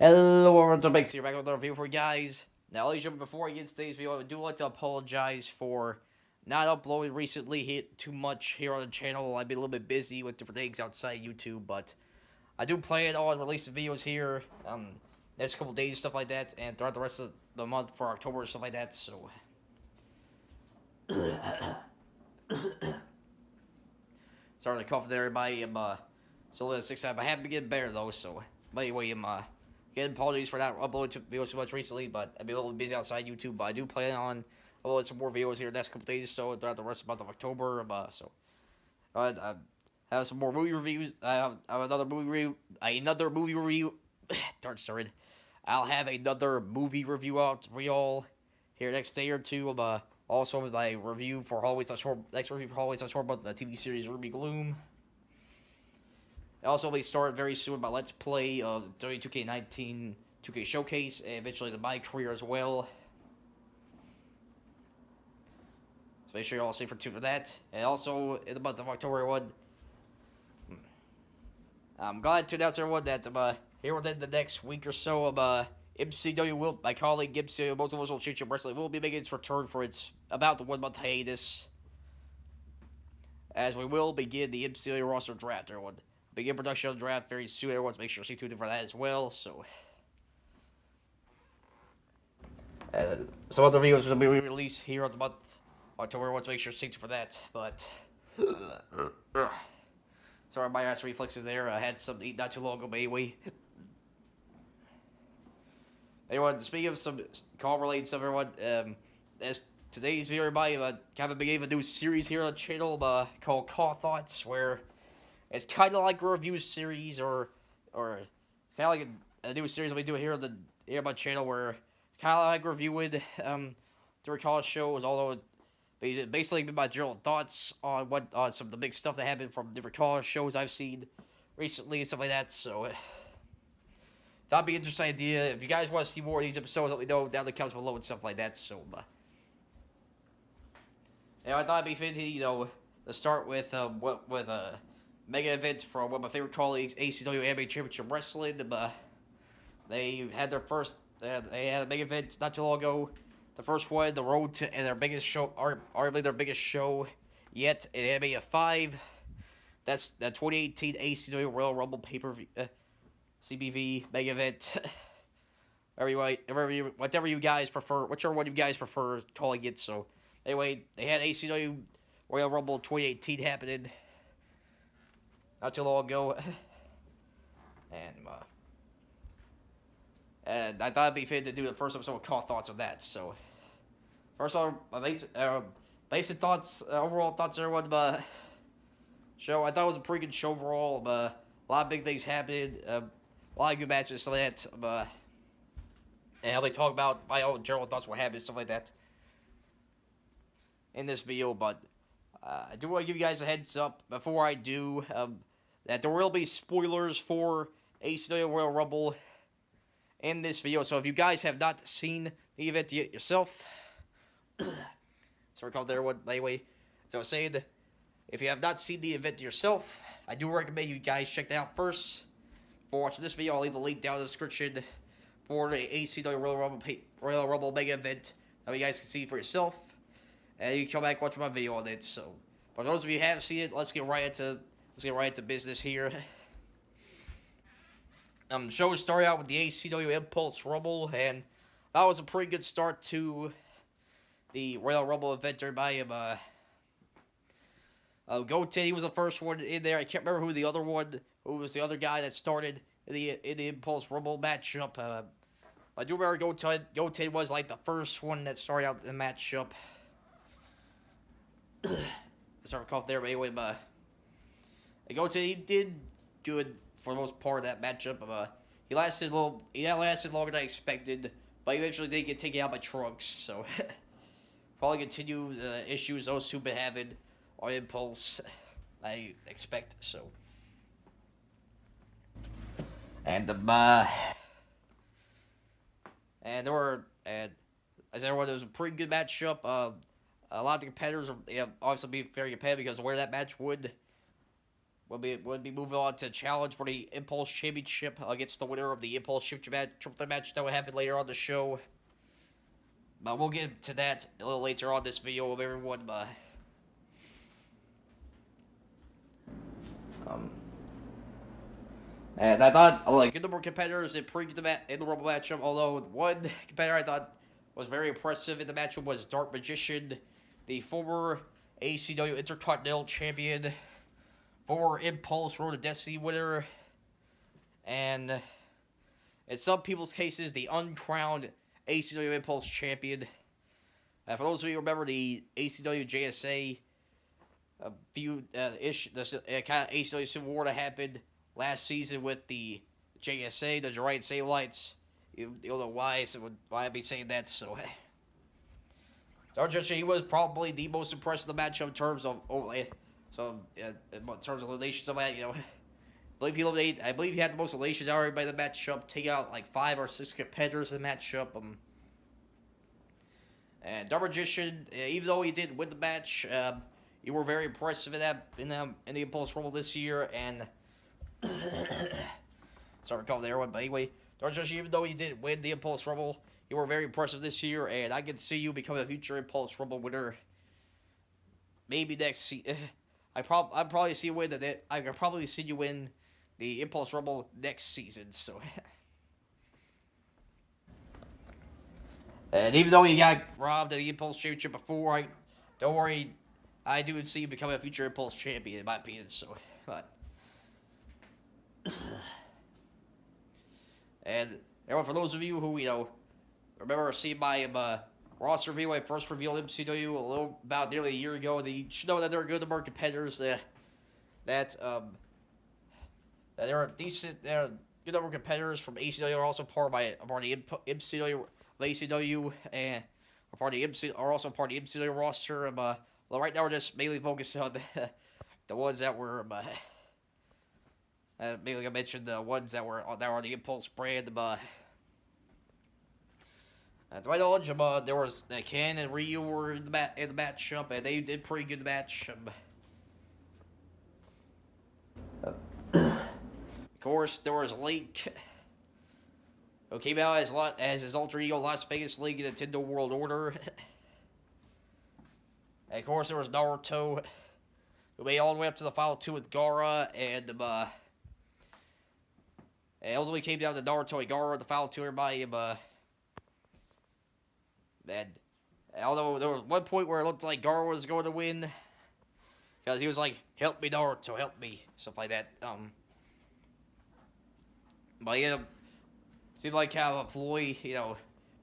Hello, what's up, here back with another video for you guys. Now, ladies and gentlemen, before I get into today's video, I do like to apologize for not uploading recently too much here on the channel. I've been a little bit busy with different things outside YouTube, but I do plan on releasing videos here next couple days, stuff like that, and throughout the rest of the month for October, stuff like that, so... Sorry to cough there, everybody. I'm still at 6 time. I haven't been getting better, though, so... But anyway, again, apologies for not uploading videos too much recently, but I've been a little busy outside YouTube. But I do plan on uploading some more videos here the next couple days, so throughout the rest of the month of October. I have some more movie reviews. I have another movie review. Darn, started. I'll have another movie review out for y'all here next day or two. Also with my review for next review for Halloween Short about the TV series Ruby Gloom. I also will be starting very soon my Let's Play of the W2K19 2K Showcase, and eventually my career as well. So make sure you all stay tuned for that. And also, in the month of October, I'm glad to announce everyone that here within the next week or so, MCW my colleague MCW Multiversal Championship Wrestling will be making its return for its about the 1 month hiatus, as we will begin the MCW roster draft, everyone. Begin production of the draft very soon. Everyone's make sure to stay tuned for that as well. So, some other videos will be released here on the month of October. Everyone's make sure to stay tuned for that. But sorry, my ass reflexes there. I had something to eat not too long ago, but anyway. Anyone, speaking of some call-related stuff, everyone, as today's video, everybody, kind of beginning a new series here on the channel called CAW Thoughts, where it's kind of like a review series, or it's kind of like a new series that we do here on my channel, where it's kind of like reviewing different college shows, although it basically been my general thoughts on some of the big stuff that happened from different college shows I've seen recently and stuff like that. So that'd be an interesting idea. If you guys want to see more of these episodes, let me know down in the comments below and stuff like that. So I thought it'd be fitting, to start with mega event from one of my favorite colleagues, ACW Anime Championship Wrestling. They had they had a mega event not too long ago. The first one, the road to and their biggest show, arguably their biggest show yet in Anime 5. That's the 2018 ACW Royal Rumble pay-per-view, CBV mega event. Whatever you guys prefer, whichever one you guys prefer calling it. So anyway, they had ACW Royal Rumble 2018 happening not too long ago, and I thought it'd be fitting to do the first episode with CAW Thoughts on that. So, first of all, my basic thoughts, overall thoughts, everyone. Show, I thought it was a pretty good show overall. A lot of big things happened, a lot of good matches, stuff like that. And I'll be talking about my own general thoughts, what happened, stuff like that in this video. But I do want to give you guys a heads up before I do, that there will be spoilers for ACW Royal Rumble in this video. So if you guys have not seen the event yet yourself, sorry, called there one anyway. So I was saying, if you have not seen the event yourself, I do recommend you guys check that out first. For watching this video, I'll leave a link down in the description for the ACW Royal Rumble mega event that you guys can see for yourself, and you can come back and watch my video on it. So, for those of you who haven't seen it, let's get right into business here. The show started out with the ACW Impulse Rumble, and that was a pretty good start to the Royal Rumble event. Everybody, Goten, he was the first one in there. I can't remember who was the other guy that started in the Impulse Rumble matchup. I do remember Goten was like the first one that started out the matchup. Sorry, cough there, but anyway, Goten, he did good for the most part of that matchup. He lasted longer than I expected, but he eventually did get taken out by Trunks. So probably continue the issues those two been having on Impulse, I expect. So, and as everyone, it was a pretty good matchup. A lot of the competitors obviously be very competitive because of where that match would would be moving on to challenge for the Impulse Championship against the winner of the Impulse Championship match that will happen later on the show. But we'll get to that a little later on this video of everyone. And I thought, like, good number of competitors in the Rumble matchup, although one competitor I thought was very impressive in the matchup was Dark Magician, the former ACW Intercontinental Champion, former Impulse Road to Destiny winner, and in some people's cases, the uncrowned ACW Impulse Champion. For those of you who remember the ACW JSA the kind of ACW Civil War that happened last season with the JSA, the Giant Satellites. You'll know why I'd be saying that. So, Dark he was probably the most impressive in the matchup in terms of in terms of eliminations. I believe he had the most eliminations already by the matchup, taking out like 5 or 6 competitors in the matchup. And Dark Magician, even though he didn't win the match, you were very impressive in the Impulse Rumble this year, and sorry, call there one, but anyway, Dark Magician, even though you didn't win the Impulse Rumble, you were very impressive this year, and I can see you becoming a future Impulse Rumble winner. Maybe next season. I probably see you win that. I could probably see you win the Impulse Rumble next season. So, and even though you got robbed of the Impulse Championship before, don't worry. I do see you becoming a future Impulse champion, in my opinion. So, but and for those of you who remember seeing my roster review, I first revealed MCW about nearly a year ago. They should know that there are good number of competitors that there are decent, good number of competitors from ACW are also part of the MCW and are also part of the MCW roster. Well, right now we're just mainly focused on the ones that were mainly I mentioned the ones that were on the Impulse brand. To my knowledge, there was Ken and Ryu were in the matchup, and they did pretty good match. Of course, there was Link, who came out as his alter ego Las Vegas Link in Nintendo World Order. And of course, there was Naruto, who made all the way up to the final 2 with Gaara, and ultimately came down to Naruto and Gaara the final 2. Everybody, and although there was one point where it looked like Gaara was going to win, because he was like, "Help me, Naruto, help me," stuff like that. But seemed like kind of a ploy,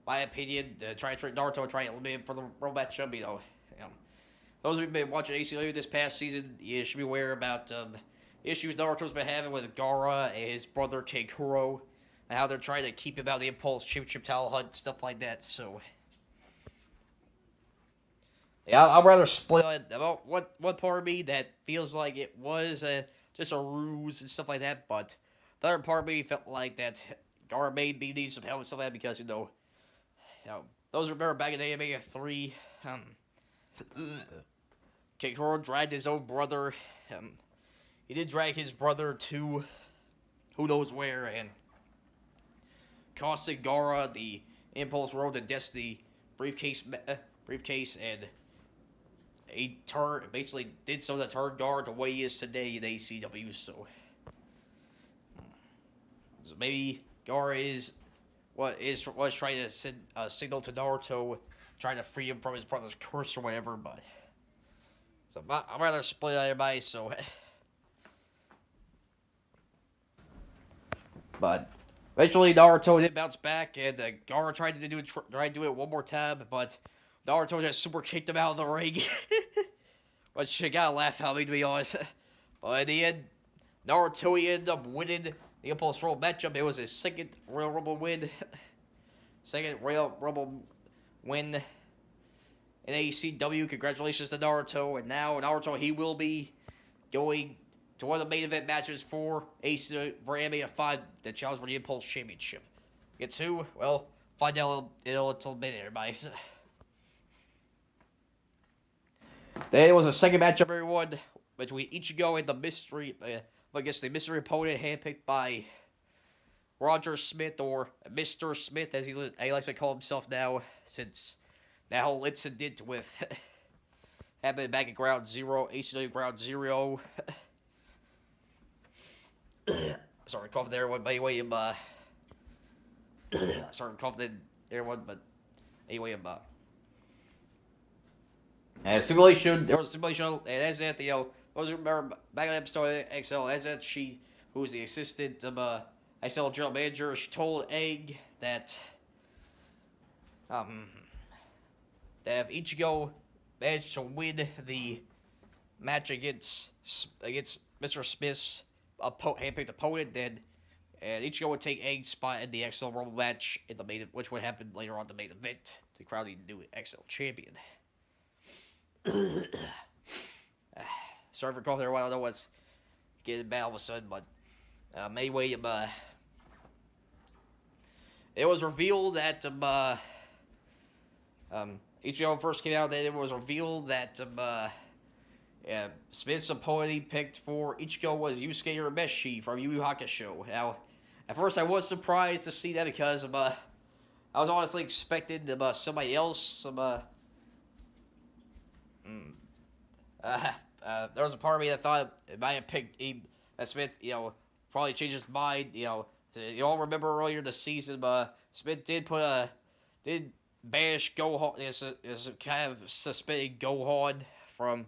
my opinion, to try to trick Naruto and try to eliminate him for the World matchup. Those of you who've been watching ACW this past season, you should be aware about issues Naruto's been having with Gaara and his brother Kekuro, and how they're trying to keep him out of the Impulse Championship title hunt, stuff like that. So, yeah, I'd rather split about what part of me that feels like it was just a ruse and stuff like that, but the other part of me felt like that Gaara made me need some help and stuff like that because those remember back in the AMA 3. Kekuro dragged his own brother. He did drag his brother to who knows where, and costing Gaara the Impulse Road to Destiny briefcase, and he basically did so to turn Gaara to what he is today in ACW. So maybe Gaara was trying to send a signal to Naruto, trying to free him from his brother's curse or whatever. But so I'd rather split everybody. So, but eventually Naruto did bounce back, and Gaara tried to do it one more time, but Naruto just super kicked him out of the ring, which you gotta laugh at me, to be honest. But in the end, Naruto ended up winning the Impulse Royal matchup. It was his second Royal Rumble win. Second Royal Rumble win in ACW. Congratulations to Naruto. And now Naruto, he will be going to one of the main event matches for ACW for AMA 5, the challenge for the Impulse Championship. Get to, well, find out in a little bit, everybody. Then it was a second matchup, everyone. between Ichigo and the mystery, I guess the mystery opponent handpicked by Roger Smith, or Mr. Smith, as he likes to call himself now, since that whole incident with happened back at Ground Zero, ACW Ground Zero. Sorry, coughing there, everyone. But anyway, sorry, coughing there, everyone. But anyway, simulation. There was a simulation, and as that, those remember back in the episode of XL, as that she, who was the assistant of XL general manager, she told Egg that if Ichigo managed to win the match against Mr. Smith's handpicked opponent, then Ichigo would take Egg's spot in the XL Rumble match in the main, which would happen later on in the main event to crown the new XL champion. Sorry for coughing there. I don't know what's getting bad all of a sudden, but anyway, it was revealed that Ichigo first came out, that it was revealed that Smith's opponent he picked for Ichigo was Yusuke Urameshi from Yu Yu Hakusho. Now, at first I was surprised to see that because I was honestly expecting somebody else. There was a part of me that thought it might have picked Smith, probably changed his mind. You all remember earlier this season, Smith did banish Gohan, is kind of suspended Gohan from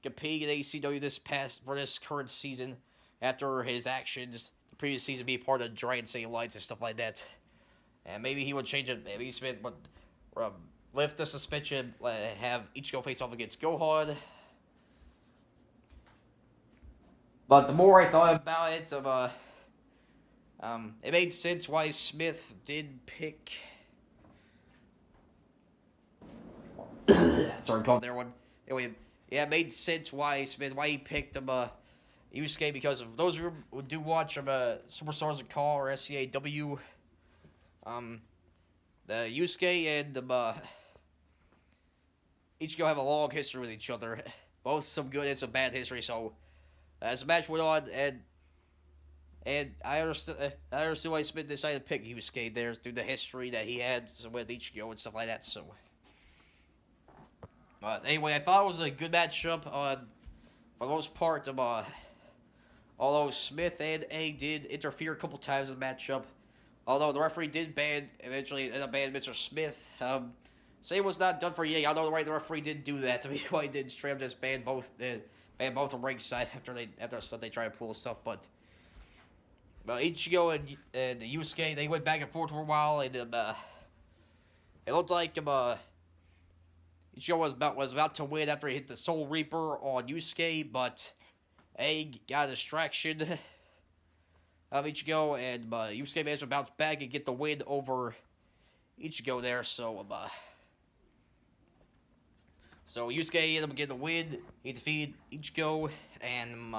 competing in ACW for this current season after his actions the previous season being part of Dragon City Alliance and stuff like that. And maybe he would change it. Maybe Smith would lift the suspension, have Ichigo face off against Gohan. But the more I thought about it, it made sense why Smith did pick. Sorry, called there one. Anyway, yeah, it made sense why he picked Yusuke, because of those who do watch Superstars of CAW or SCAW, the Yusuke and Ichigo have a long history with each other, both some good and some bad history. So as the match went on, and I understood why Smith decided to pick Yusuke there through the history that he had with Ichigo and stuff like that. So, but anyway, I thought it was a good matchup. For the most part, although Smith and A did interfere a couple times in the matchup, although the referee did eventually ended up banning Mr. Smith. Same was not done for Ye. I know the referee did do that. To me, why he did straight up just ban both on ringside after they try to pull stuff. But Ichigo and Yusuke, they went back and forth for a while, and it looked like Ichigo was about to win after he hit the Soul Reaper on Yusuke, but Egg got a distraction of Ichigo, and Yusuke managed to bounce back and get the win over Ichigo there. So Yusuke ended up getting the win. He defeated Ichigo, and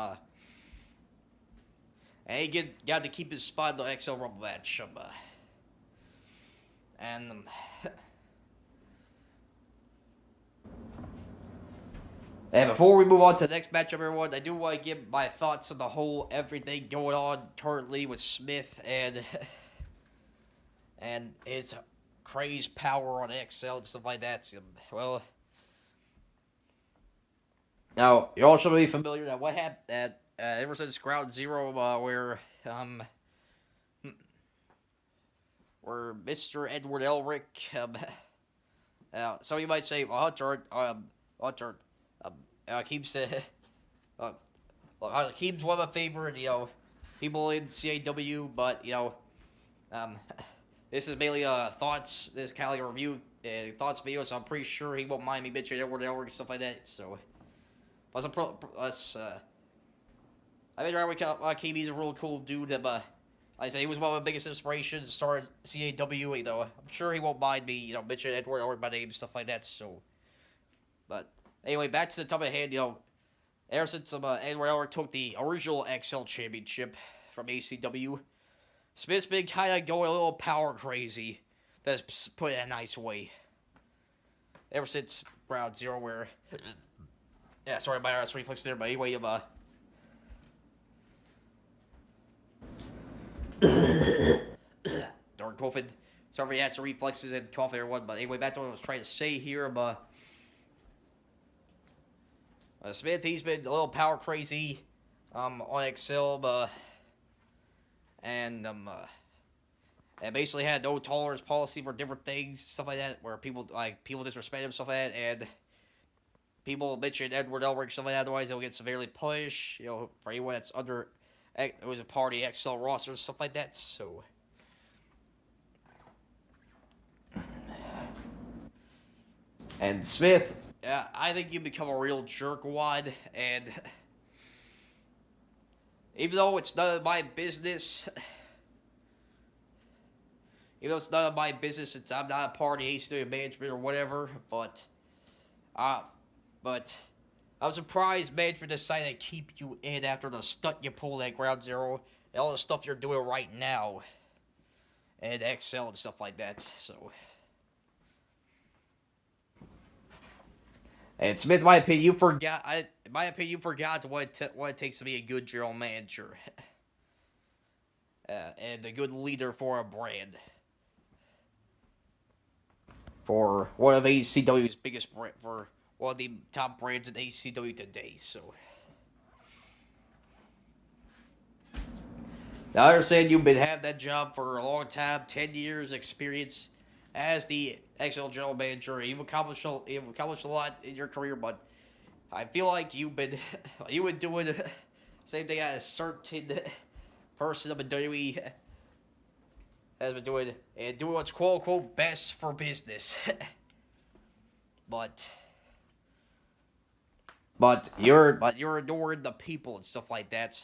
he got to keep his spot in the XL Rumble match. And before we move on to the next matchup, everyone, I do want to give my thoughts on the whole everything going on currently with Smith and his crazed power on XL and stuff like that. Well, now you all should be familiar that what happened ever since Ground Zero, where Mr. Edward Elric, some of you might say, well, Hunter Keem's one of my favorite, people in CAW, but, this is mainly, thoughts, this is kind of like a review, thoughts video, so I'm pretty sure he won't mind me bitching Edward Elric and stuff like that, so, plus, I mean, KB's a real cool dude, like I said, he was one of my biggest inspirations to start CAW, I'm sure he won't mind me, bitching Edward Elric by name and stuff like that, so, but, anyway, back to the top of the hand, ever since Edward Elric took the original XL championship from ACW, Smith's been kind of going a little power crazy. That's put it in a nice way. Ever since Ground Zero, where Yeah, sorry, my ass reflex there, but anyway, darn coughing. Sorry for the acid reflexes and coughing or what, but anyway, back to what I was trying to say here, Smith, he's been a little power crazy, on Excel, and basically had no tolerance policy for different things, stuff like that, where people disrespect him, stuff like that, and people mention Edward Elric, stuff like that, otherwise they'll get severely punished, for anyone that's under, it was a party, Excel roster, stuff like that, so. And Smith, I think you become a real jerkwad, and even though it's none of my business, since I'm not a party ACW management or whatever, but I'm surprised management decided to keep you in after the stunt you pulled at Ground Zero and all the stuff you're doing right now, and Excel and stuff like that, so. And Smith, in my opinion, you forgot what it takes to be a good general manager, and a good leader for a brand, for one of ACW's biggest for one of the top brands in ACW today. So, now I understand you've been having that job for a long time, 10 years experience as the XL general manager. You've accomplished a lot in your career, but I feel like you've been doing the same thing as a certain person of WWE has been doing, and doing what's quote unquote best for business. but you're ignoring the people and stuff like that.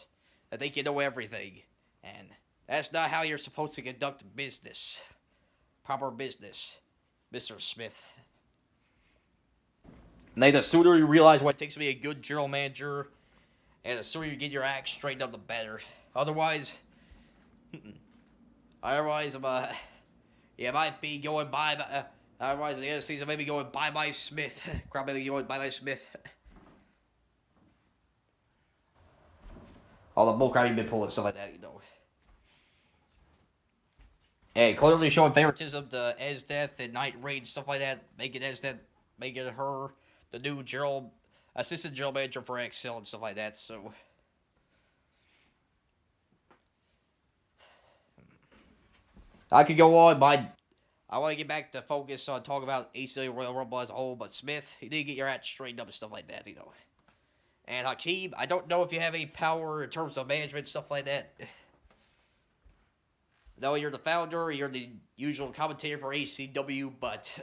I think you know everything, and that's not how you're supposed to conduct business. Proper business, Mr. Smith. Now, the sooner you realize what it takes to be a good general manager, and the sooner you get your act straightened up, the better. Otherwise, you might be going by. Otherwise, at the end of the season, maybe going bye-bye Smith. Crowd maybe going bye-bye Smith. All the bullcrap you've been pulling, stuff like that, And clearly showing favoritism to Esdeath and Night Raid, stuff like that, making her the new assistant general manager for XL and stuff like that, so. I could go on, but I want to get back to focus on talking about ACW Royal Rumble as a whole, but Smith, you need to get your act straightened up and stuff like that, And Hakeem, I don't know if you have any power in terms of management, stuff like that. No, you're the founder, you're the usual commentator for ACW, but.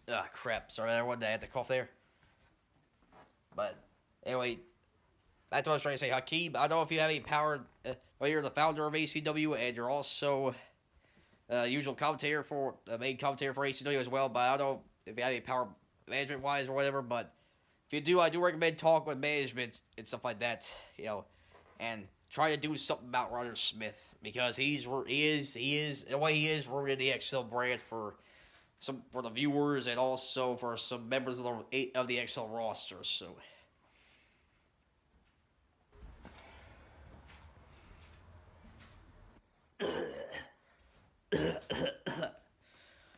Ah, crap. Sorry, I had to cough there. But, anyway, that's what I was trying to say. Hakeem, I don't know if you have any power. Well, you're the founder of ACW, and you're also usual commentator main commentator for ACW as well, but I don't know if you have any power management-wise or whatever, but if you do, I do recommend talk with management and stuff like that, and try to do something about Ryder Smith, because he is the way he is ruining the XL brand for the viewers and also for some members of the XL roster, so.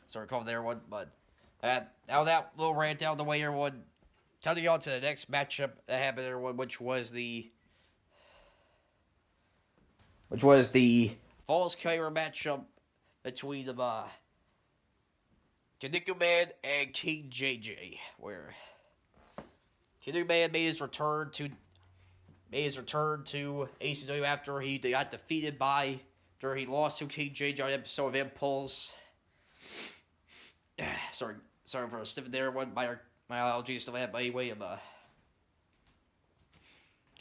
Sorry, cough there, one, but now that little rant out of the way, everyone, turning on to the next matchup that happened, everyone, which was the Falls Career matchup between the Kaneko Man and King JJ, where Kaneko Man made his return to ACW after he got defeated after he lost to King JJ on an episode of Impulse. Sorry for a stiff there. My allergies still have, but anyway,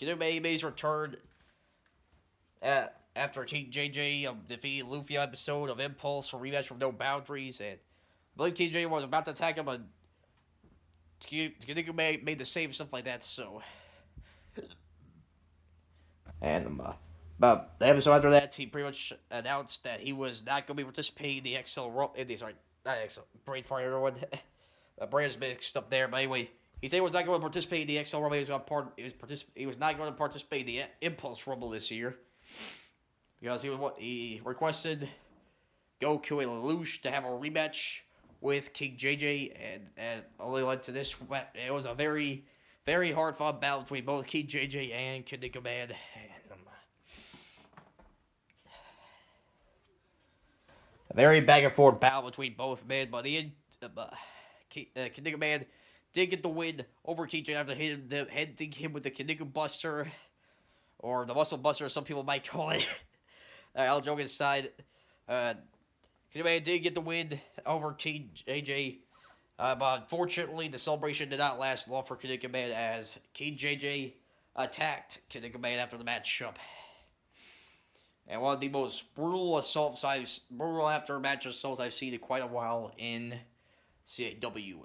Kaneko Man made his return after King JJ defeated Luffy episode of Impulse for rematch from No Boundaries, and I believe King JJ was about to attack him, but Kaneko made the save, stuff like that, so. And But the episode after that, he pretty much announced that he was not going to be participating in the XL Rumble. Sorry, not XL. Brain fire, everyone. Brain's mixed up there. But anyway, he said he was not going to participate in the XL Rumble. He was not going to participate in the Impulse Rumble this year because he requested Goku and Lelouch to have a rematch with King JJ, and only led to this. It was a very, very hard fought battle between both King JJ and Kid Man. A very back and forth battle between both men, but Kid Man did get the win over King JJ after hitting him with the Kid Buster, or the Muscle Buster, as some people might call it. All joking aside, Kid Man did get the win over King JJ. But unfortunately, the celebration did not last long for Kid Man as King JJ attacked Kid Man after the matchup. And one of the most brutal after match assaults I've seen in quite a while in CAW.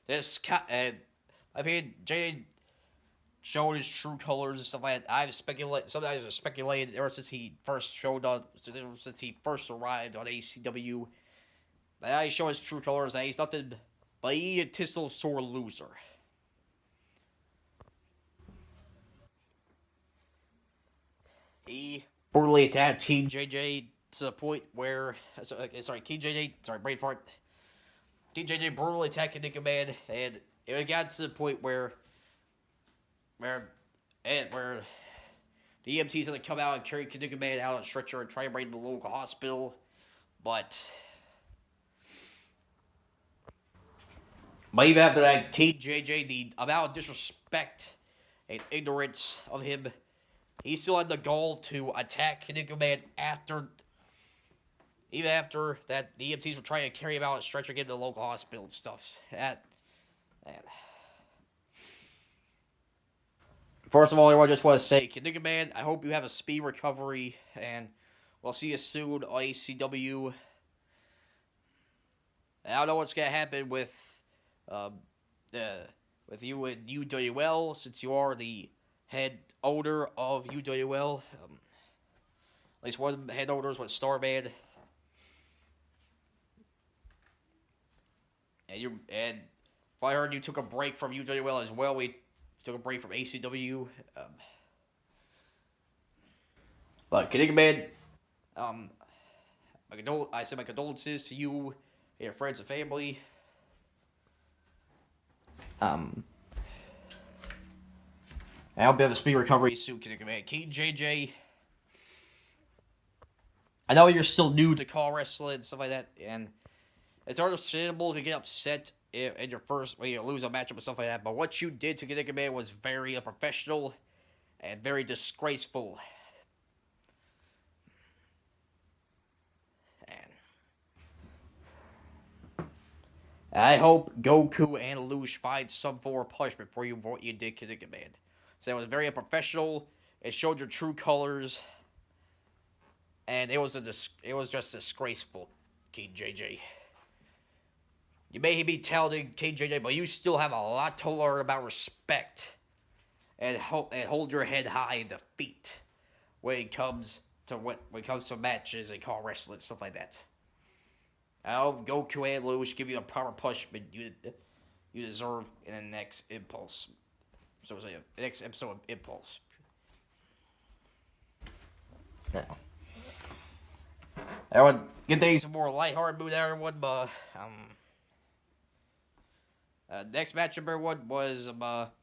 And Jay showed his true colors and stuff like that. Sometimes I've speculated ever since he first arrived on ACW. But I show his true colors that he's nothing but an egotistical sore loser. He brutally attacked King JJ to the point where, King JJ, brain fart. King JJ brutally attacked Nickel Man, and it got to the point where the EMTs had to come out and carry Nickel Man out on a stretcher and try and bring him to the local hospital, but even after that, King JJ, the amount of disrespect and ignorance of him, he still had the goal to attack Nickel Man even after that the EMTs were trying to carry him out on a stretcher, get him to the local hospital and stuff. First of all, I just want to say, Nickel Man, I hope you have a speedy recovery, and we'll see you soon on ACW. I don't know what's gonna happen with you and UWL, since you are the head owner of UWL. At least one of the head owners was Starman. And if I heard you took a break from UWL as well, we took a break from ACW. But Nickel Man, I send my condolences to you and your friends and family. I hope you have a speedy recovery soon, Nickel Man. King JJ, I know you're still new to CAW wrestling and stuff like that, and it's understandable to get upset in your first when you lose a matchup and stuff like that. But what you did to Nickel Man was very unprofessional and very disgraceful. I hope Goku and Lelouch find some form of punishment for you for what you did to Nickel Man. So it was very unprofessional. It showed your true colors, and it was just disgraceful, King JJ. You may be talented, King JJ, but you still have a lot to learn about respect and hold your head high in defeat when it comes to matches and CAW wrestling, stuff like that. I hope Goku and Lelouch give you the proper punishment you deserve in the next Impulse. So the next episode of Impulse. Now, I would get things more lighthearted mood, everyone. But next match, everyone, was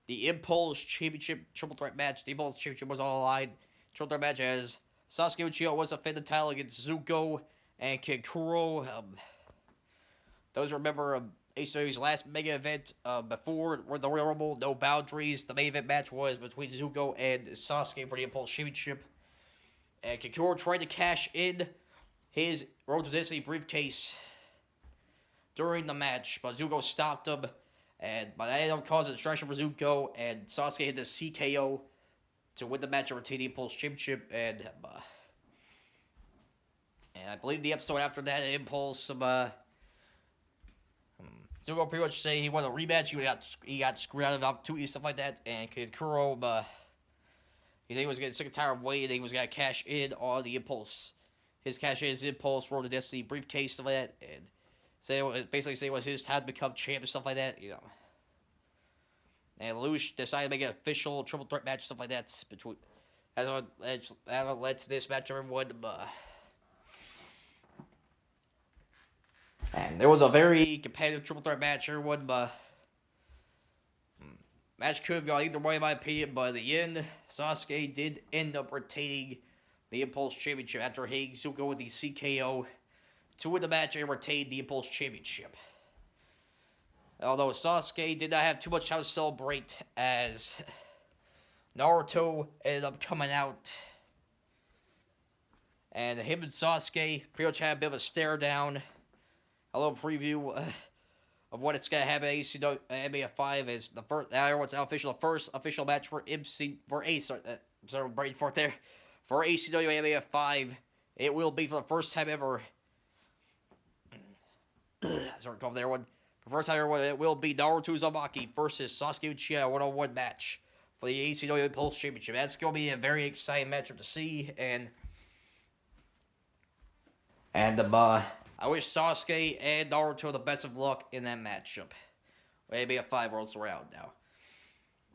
the Impulse Championship Triple Threat match. The Impulse Championship was all aligned. Triple Threat match as Sasuke Uchiha was to defend the title against Zuko and Kikuro. Those remember ACW's last mega event before the Royal Rumble, No Boundaries. The main event match was between Zuko and Sasuke for the Impulse Championship. And Kikuro tried to cash in his Road to Destiny briefcase during the match, but Zuko stopped him. But that ended up causing a distraction for Zuko, and Sasuke hit the CKO to win the match and retain the Impulse Championship. And I believe the episode after that, Impulse, Zuko pretty much say he won a rematch. He got screwed out of opportunity, stuff like that. And Kuro, he said he was getting sick and tired of waiting. He was gonna cash in on the Impulse. His cash in his Impulse, Road to Destiny briefcase, stuff like that, and basically it was his time to become champ and stuff like that, And Lelouch decided to make an official triple threat match, stuff like that, between. That led to this match, everyone. And there was a very competitive triple threat match, everyone. Match could have gone either way, in my opinion, but in the end, Sasuke did end up retaining the Impulse Championship after hitting Zuko with the CKO to win the match and retain the Impulse Championship. Although Sasuke did not have too much time to celebrate, as Naruto ended up coming out, and him and Sasuke pretty much had a bit of a stare down. A little preview of what it's gonna happen at ACW NBA 5 is the first. What's official? The first official match for brain fart there. For ACW NBA 5, it will be for the first time ever. Sorry, cough there, one. For the first time ever, it will be Naruto Uzumaki versus Sasuke Uchiha 1-on-1 match for the ACW Impulse Championship. That's gonna be a very exciting matchup to see, and I wish Sasuke and Naruto the best of luck in that matchup. Maybe a 5 Worlds Royale now.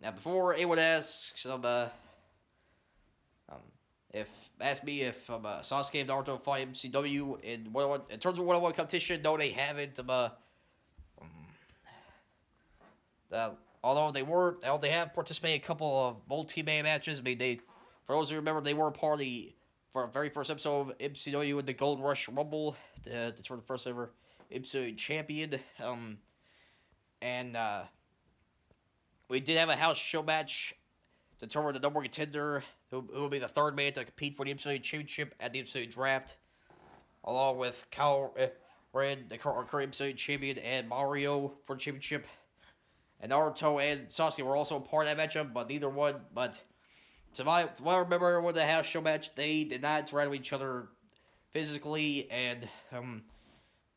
Now, before anyone asks, ask me if Sasuke and Naruto fight MCW in terms of one-on-one competition, no, they haven't. Although they have participated in a couple of multi-man matches. I mean, for those who remember, they were part of the very first episode of MCW in the Gold Rush Rumble, to turn the first ever MCW champion. We did have a house show match to determine the number one contender who will be the third man to compete for the MCW championship at the MCW draft, along with Kyle Red, the current MCW champion, and Mario for the championship. And Naruto and Sasuke were also part of that matchup, but neither one. But to what I remember, with the house show match, they did not interact with each other physically, and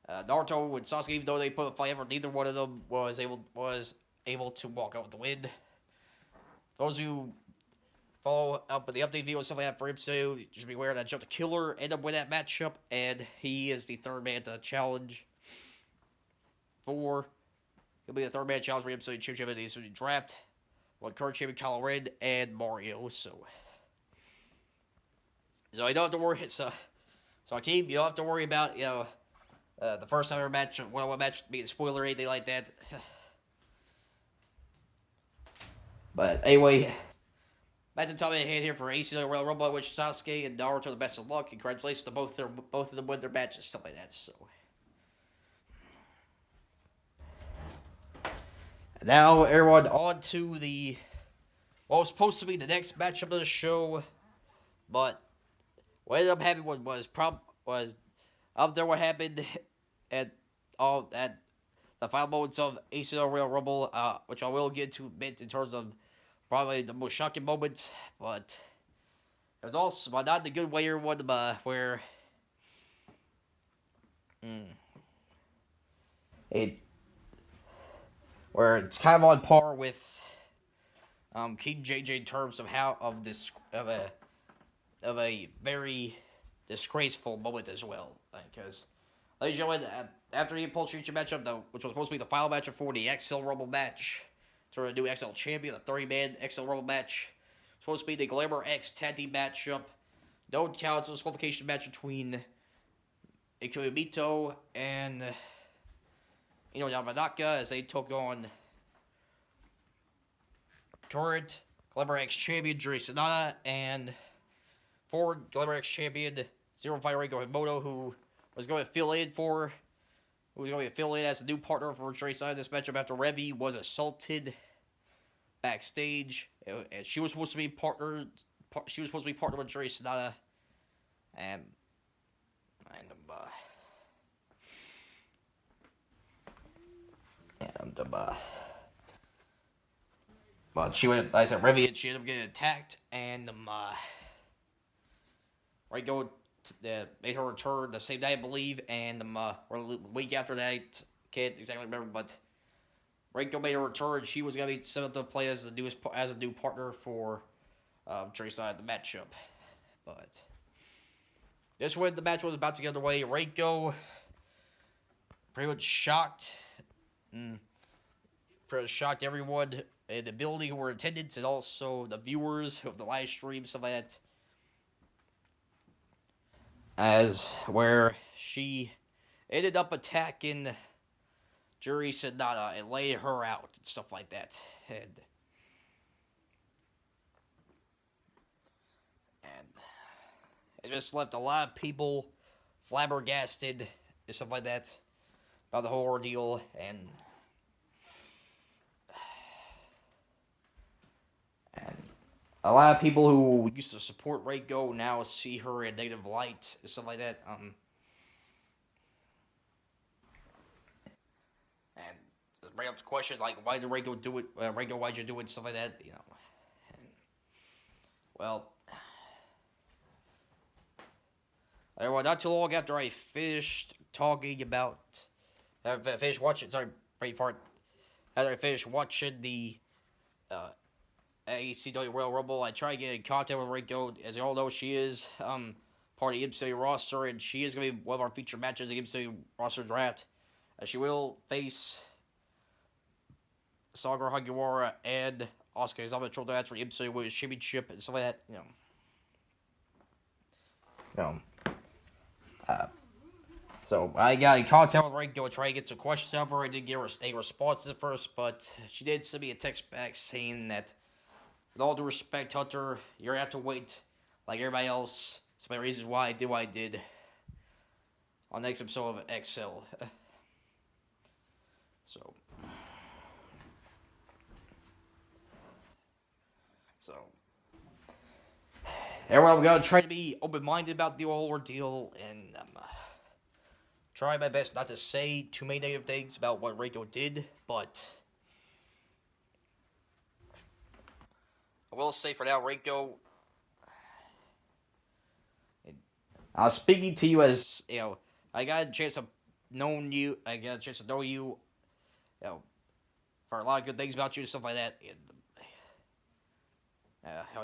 Naruto and Sasuke, even though they put a fight effort, neither one of them was able to walk out with the win. Those who follow up with the update video and stuff like that for MCU, just be aware that Jump the Killer ended up with that matchup, and he is the third man to challenge for. He'll be the third man challenge for MCU championship in the MCU draft. With current champion Kyle Red and Mario, so you don't have to worry. So Akeem, you don't have to worry about the first time ever match, one-on-one match being spoiler or anything like that. But anyway, back to the top of the head here for ACW Royal Rumble, which Sasuke and Naruto the best of luck. Congratulations to both of them with their matches, stuff like that. So. Now, everyone, on to what was supposed to be the next matchup of the show, but what ended up happening was up there what happened at the final moments of ACW Royal Rumble, which I will get to a bit in terms of probably the most shocking moments, but it was also, but not the good way, everyone, where it's kind of on par with King JJ in terms of of a very disgraceful moment as well. Because, ladies and gentlemen, after the Impulse Championship matchup, which was supposed to be the final matchup for the XL Rumble match, sort of new XL champion, the 30-man XL Rumble match, supposed to be the Glamour X Tag Team matchup, no counts, a disqualification match between Ikemito and Yamanaka as they took on current Glamour X champion Juri Sanada and former Glamour X champion Zero Fire Reiko Himoto, who was going to fill in as the new partner for Juri Sanada in this matchup after Revi was assaulted backstage, and she was supposed to be partnered with Juri Sanada, but she went, like I said, Revi, and she ended up getting attacked, and Reiko made her return the same day, I believe, and or a week after that, can't exactly remember, but Reiko made a return. She was gonna be set up to play as the newest as a new partner for Trey Side the matchup. But this when the match was about to get underway, Reiko pretty much shocked, pretty much shocked everyone in the building who were in attendance and also the viewers of the live stream, stuff like that. As where she ended up attacking Juri Sonata and laying her out and stuff like that. And it just left a lot of people flabbergasted and stuff like that about the whole ordeal. And a lot of people who used to support Reiko now see her in negative light and stuff like that. And bring up the question like, why did Reiko do it? Reiko, why'd you do it? Stuff like that, you know. And, well, not too long after I finished talking about, finished watching. Sorry, wait for it. After I finished watching the ACW Royal Rumble, I tried to get in contact with Reiko. As you all know, she is part of the MCW roster, and she is going to be one of our featured matches in the MCW roster draft. She will face Sagar Hagiwara and Asuka Izama Troll match for the MCW Women's Championship and stuff like that. So I got in contact with Reiko and tried to get some questions out of her. I didn't get a response at first, but she did send me a text back saying that, with all due respect, Hunter, you're going to have to wait like everybody else. Some of the reasons why I did what I did on the next episode of XL. So, everyone, I'm going to try to be open-minded about the whole ordeal and try my best not to say too many negative things about what Reiko did, but I will say for now, Reiko, I was speaking to you as, I got a chance to know you, for a lot of good things about you and stuff like that, and how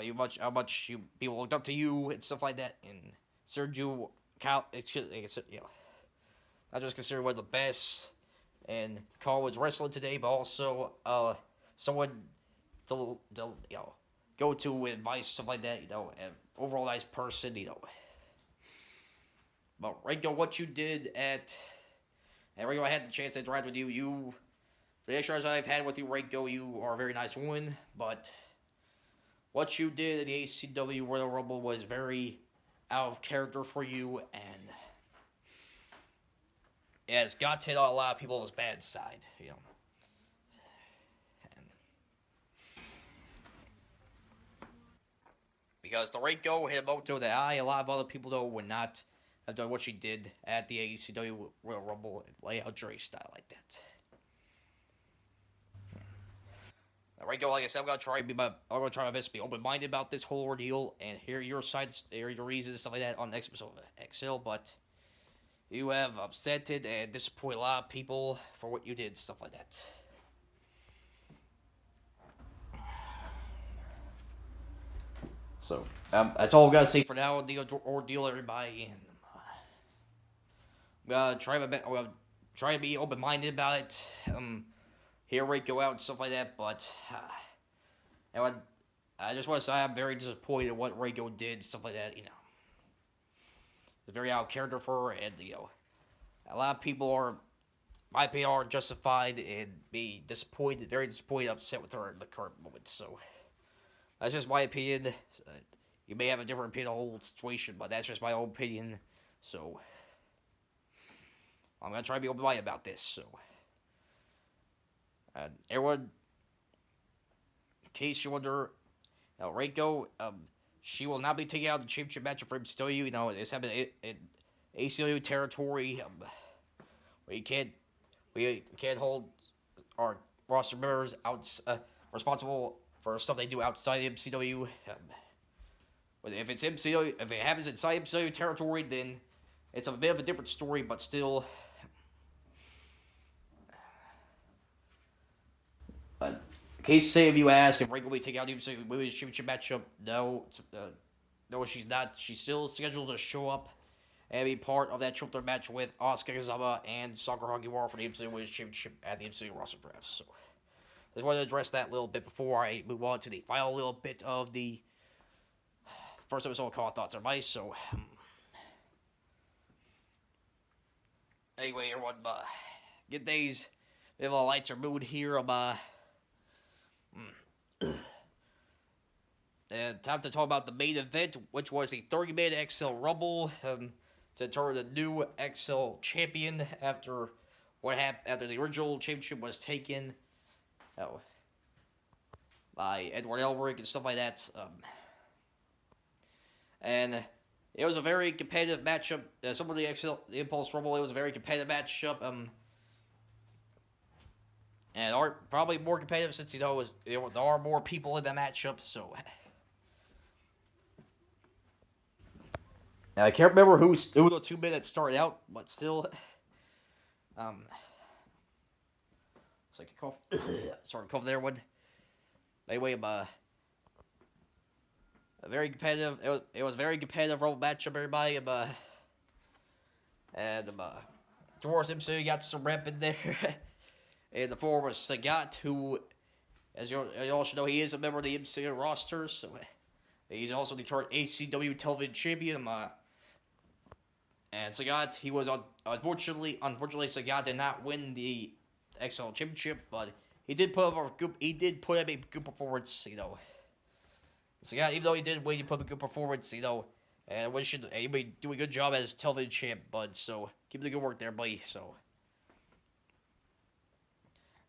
much people looked up to you and stuff like that, and considered you, not just considered one of the best and college wrestling today, but also someone to go to with advice, stuff like that, and overall nice person, But Reiko, what you did and Reiko, I had the chance to interact with you. For the extras I've had with you, Reiko, you are a very nice woman, but what you did at the ACW Royal Rumble was very out of character for you, and it has got to hit a lot of people's bad side, Because the Reiko hit a moto that a lot of other people, though, would not have done what she did at the ACW Royal Rumble and lay out Dre style like that. Reiko, like I said, I'm gonna try my best to be open-minded about this whole ordeal and hear your sides, hear your reasons, stuff like that on the next episode of XL. But you have upsetted and disappointed a lot of people for what you did, stuff like that. So that's all I'm gonna say for now on the ordeal, everybody. And I'm gonna try my best. I'm gonna try to be open-minded about it. Hear Reiko out and stuff like that, but I just want to say I'm very disappointed in what Reiko did, stuff like that, It's very out of character for her, and, a lot of people are, my opinion, are justified and be disappointed, very disappointed, upset with her in the current moment, so that's just my opinion. You may have a different opinion on the whole situation, but that's just my own opinion, so I'm going to try to be open-minded about this, so everyone, in case you wonder, Reiko, she will not be taking out the championship match for MCW. It's happening in ACW territory. We can't hold our roster members responsible for stuff they do outside the MCW. But if it's MCW, if it happens inside MCW territory, then it's a bit of a different story. But still, case say if you ask if Ringo will be taking out the Women's Championship matchup, no, she's not. She's still scheduled to show up and be part of that triple threat match with Asuka Kazama and Sakura Hagiwara for the ACW Women's Championship at the ACW roster draft. So, just wanted to address that a little bit before I move on to the final little bit of the first episode of Call Thoughts or Mice. So, anyway, everyone, good days. We have a lighter mood here. And time to talk about the main event, which was the 30-man XL Rumble to determine the new XL champion after what happened after the original championship was taken by Edward Elric and stuff like that. And it was a very competitive matchup. Some of the Impulse Rumble, it was a very competitive matchup. And are probably more competitive since there are more people in the matchup. So I can't remember who the 2 men that started out, but still, it's like a cough. Sorry, cough there one. Anyway, a very competitive. It was a very competitive Rumble matchup, everybody. Towards him, so you got some rep in there. And the former Sagat, who, as you all should know, he is a member of the MCU roster, so he's also the current ACW television champion. And Sagat, he was unfortunately, Sagat did not win the XL championship, but he did put up a good performance, Sagat, even though he did win, he put up a good performance, and we should anybody do a good job as television champ, bud. So keep the good work there, buddy. So.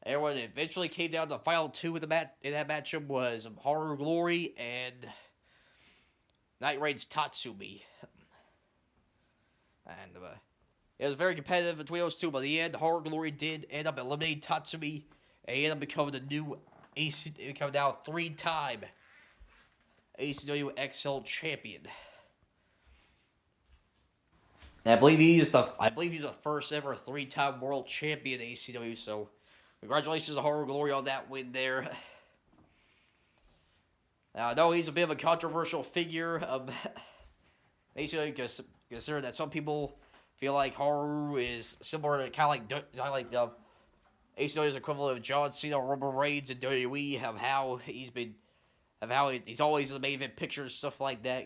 And when it eventually came down to the final 2 in that matchup was Horror Glory and Night Raid's Tatsumi. And it was very competitive between those 2, but in the end, Horror Glory did end up eliminating Tatsumi, and he ended up becoming the new becoming now 3-time ACW XL champion. And I believe he's the first ever 3-time world champion in ACW. So. Congratulations to Horror Glory on that win there. Now, I know he's a bit of a controversial figure. Basically, consider that some people feel like Horror is similar to kind of like ACW's equivalent of John Cena, Roman Reigns, and WWE. Of how he's always in the main event pictures, stuff like that.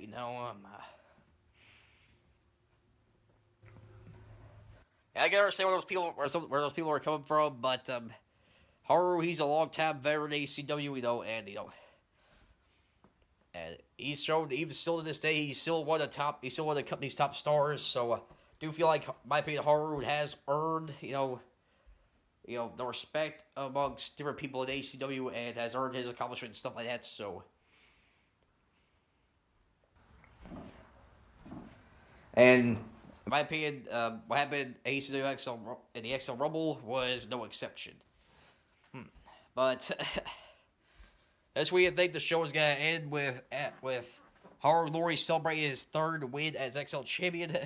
I can understand where those people are coming from, but Haru, he's a long-time veteran ACW, and he's shown even still to this day he's still one of the company's top stars. So I do feel like, in my opinion, Haru has earned the respect amongst different people in ACW and has earned his accomplishments and stuff like that. So. And in my opinion, what happened in ACW in the XL Rumble was no exception. But that's where you think the show is gonna end with Horror Glory celebrating his 3rd win as XL champion.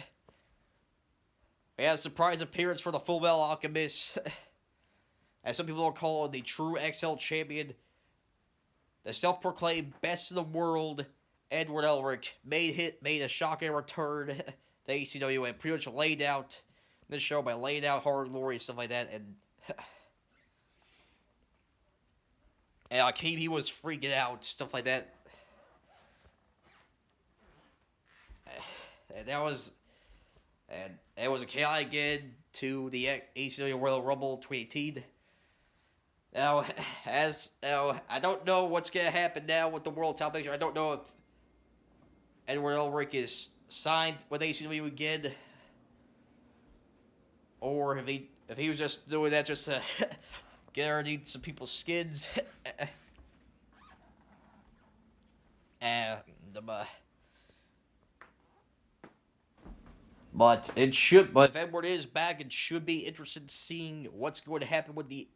We had a surprise appearance for the Full Metal Alchemist, as some people are calling the true XL champion. The self-proclaimed best in the world, Edward Elric, made a shocking return to ACW and pretty much laid out this show by laying out Horror Glory and stuff like that. And Akeem, he was freaking out, stuff like that. And it was a chaotic end to the ACW Royal Rumble 2018. Now, I don't know what's gonna happen now with the World Title Picture. I don't know if Edward Elric is signed with ACW again, or if he was just doing that just to get underneath some people's skins. But if Edward is back, it should be interested in seeing what's going to happen with the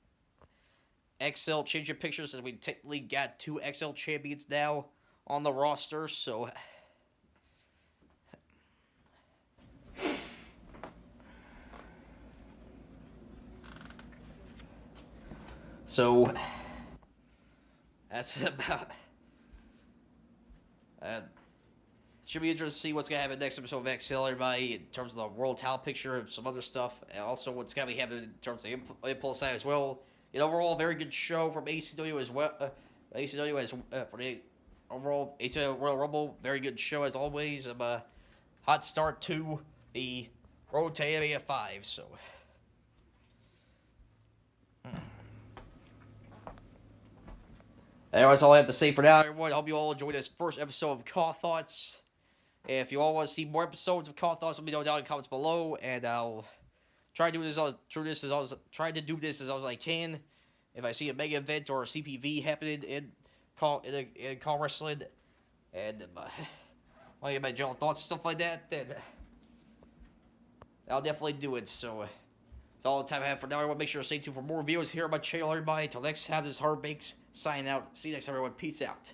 XL Championship pictures, as we technically got 2 XL champions now on the roster. So that's about. Should be interesting to see what's gonna happen next episode of XL, everybody, in terms of the world talent picture and some other stuff, and also what's gonna be happening in terms of the Impulse side as well. Overall, very good show from ACW as well. ACW as for the overall ACW Royal Rumble, very good show as always. Hot start to the road to AMA 5. So. That's all I have to say for now, everyone. I hope you all enjoyed this first episode of CAW Thoughts. If you all want to see more episodes of CAW Thoughts, let me know down in the comments below, and I'll try to do this as long as I can. If I see a mega event or a CPV happening in CAW Wrestling, and want to get my general thoughts and stuff like that, then I'll definitely do it. So that's all the time I have for now. Everyone, make sure to stay tuned for more videos here on my channel, everybody. Until next time, this is Hard Bakes signing out. See you next time, everyone. Peace out.